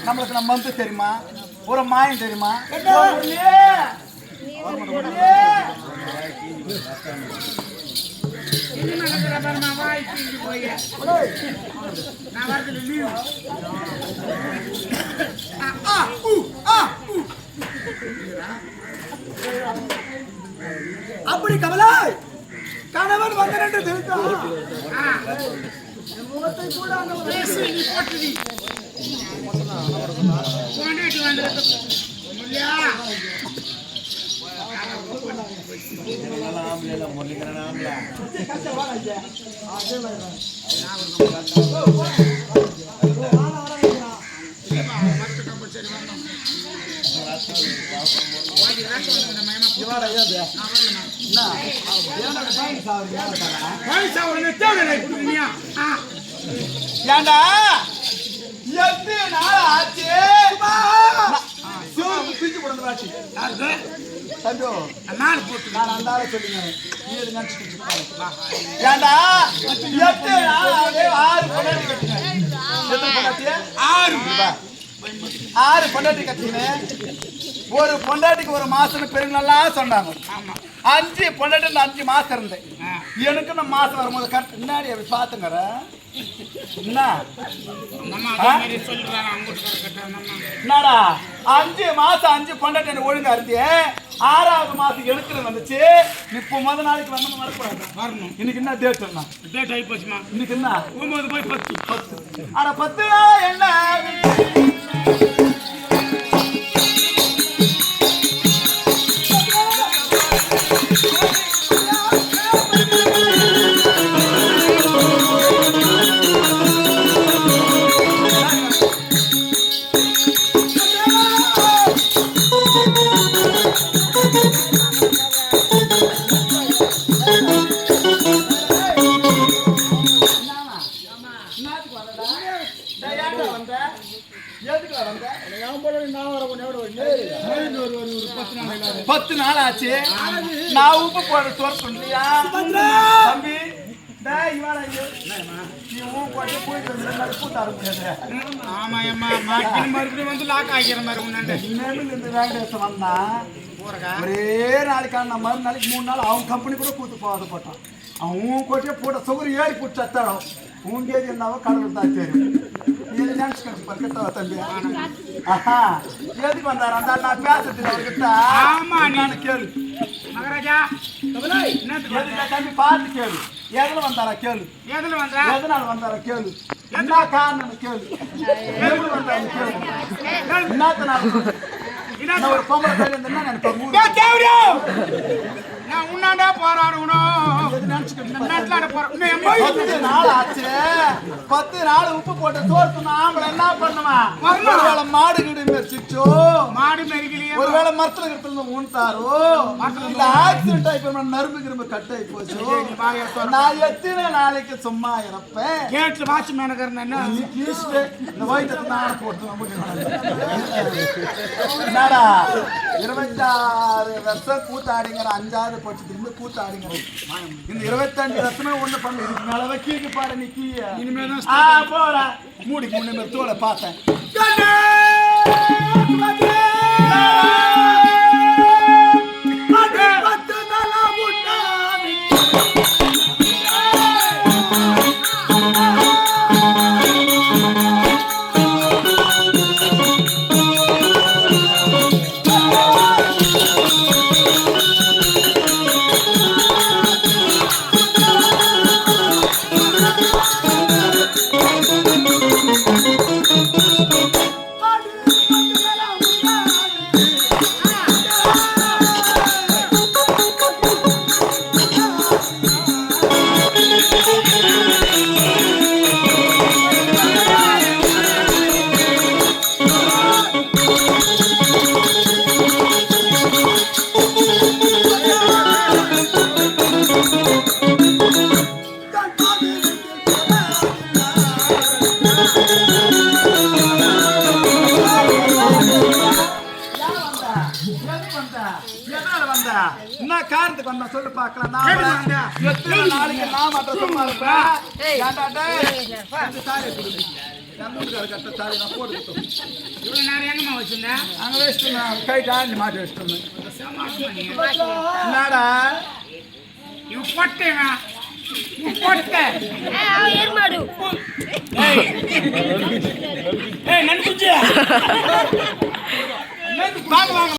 நம்மளுக்கு நம்ம வந்து தெரியுமா ஒரு மாயம் தெரியுமா அப்படி கமலா கணவன் வந்தனென்று தெரிவித்தான் முகத்தை கூட ஏண்டா எட்டு நாள் ஆச்சு பிரிச்சு போடுறது ஆச்சு தம்பி நான் அந்த ஆளை சொல்லுங்க ஏண்டா 8 நாள் 6 பொண்டாட்டி கட்டினேன் ஆறு பொண்டாட்டி கட்டினேன் ஒரு பொண்டாட்டிக்கு ஒரு மாசம் பெருங்களா சொன்னாங்க 5 பொண்டாட்டி 5 மாசம் இருந்தேன் எனக்கு இந்த மாசம் வரும்போது கரெக்ட் முன்னாடி அப்படி பாத்துங்கிற என்னடா 5 மாசம் 5 பொண்டாட்டி ஒழுங்கா இருந்தே 6வது மாசம் எடுக்கிறது வந்துச்சு இப்போ முத நாளைக்கு வந்து வரக்கூடாது இன்னைக்கு என்ன டேட் டேட் ஆகி போச்சுமா இன்னைக்கு என்ன 9 போய் 10 ஆனா 10 என்ன பத்து நாள் ஆச்சு நான் உப்பு போட தோற்று இல்லையா தம்பி ஒரே நாளைக்கான மறுநாளைக்கு 3 நாள் அவங்க கம்பெனி கூட கூத்து போகாத போட்டான் அவன் கொட்டே போட்ட சுகர் ஏறி போட்டு சத்தாடும் உங்கேது என்னவோ கடவுள் தான் தெரியும் தம்பி எதுக்கு வந்தாரு அந்த நான் பேசுறது அவர்கிட்ட கேளு தம்பி பார்த்து கேளு எதுல வந்தாரா கேளு எதனால வந்தாரா கேளு என்ன காரணம் கேளு எதுல வந்தாரு கேளு என்னத்தனால ஒரு பொம்பளை பேர் நான் உன்னாண்டா போராடணும் 10 நாள் ஆச்சு 10 நாள் உப்பு போட்டு சோறு ஆம்பளை என்ன பண்ணுவான் ஒருவேளை மாடு கிடு மெரிச்சிச்சோ மாடு மெரிக்கலையே ஒருவேளை மரத்துல கிடத்துல ஊன்ட்டாரோ இல்ல ஆக்சிடென்ட் ஆகி நரம்பு கிரும்பு கட் ஆகி போச்சு நான் எத்தனை நாளைக்கு சும்மா இருப்பேன் கேட்டு வாட்ச் மேனகர் இந்த வயிற்று நான் போட்டு என்னடா 26 வருஷம் கூத்தாடிங்கிற 5வது பட்சத்துக்கு கூத்தாடிங்கிற இந்த 25 வருஷமே ஒண்ணு பண்ணு இதுக்கு மேல வைக்க பாரு நீ இனிமேதான் போற மூடிக்கு முன்னே தோலை பார்த்தேன் எதனால வந்த என்ன காரணத்துக்கு வந்தா சொல்லு பாக்கலாம். நான் எத்தனை நாளைக்கு நான் மட்டும் சும்மா இருப்பேன். ஏன்டா டேய் அந்த சாரி நம்புறாரு கட்ட சாரி நான் போடுறேன். இவ்வளவு நேரம் எங்கம்மா வச்சிருந்தேன்? அங்க வெஸ்ட் கை தாண்டி மாட்டி வெஸ்ட். என்னடா இவன் போட்டேன் போட்ட ஏர்மாடு ஏய் நன்குஞ்சு வாங்க வாங்க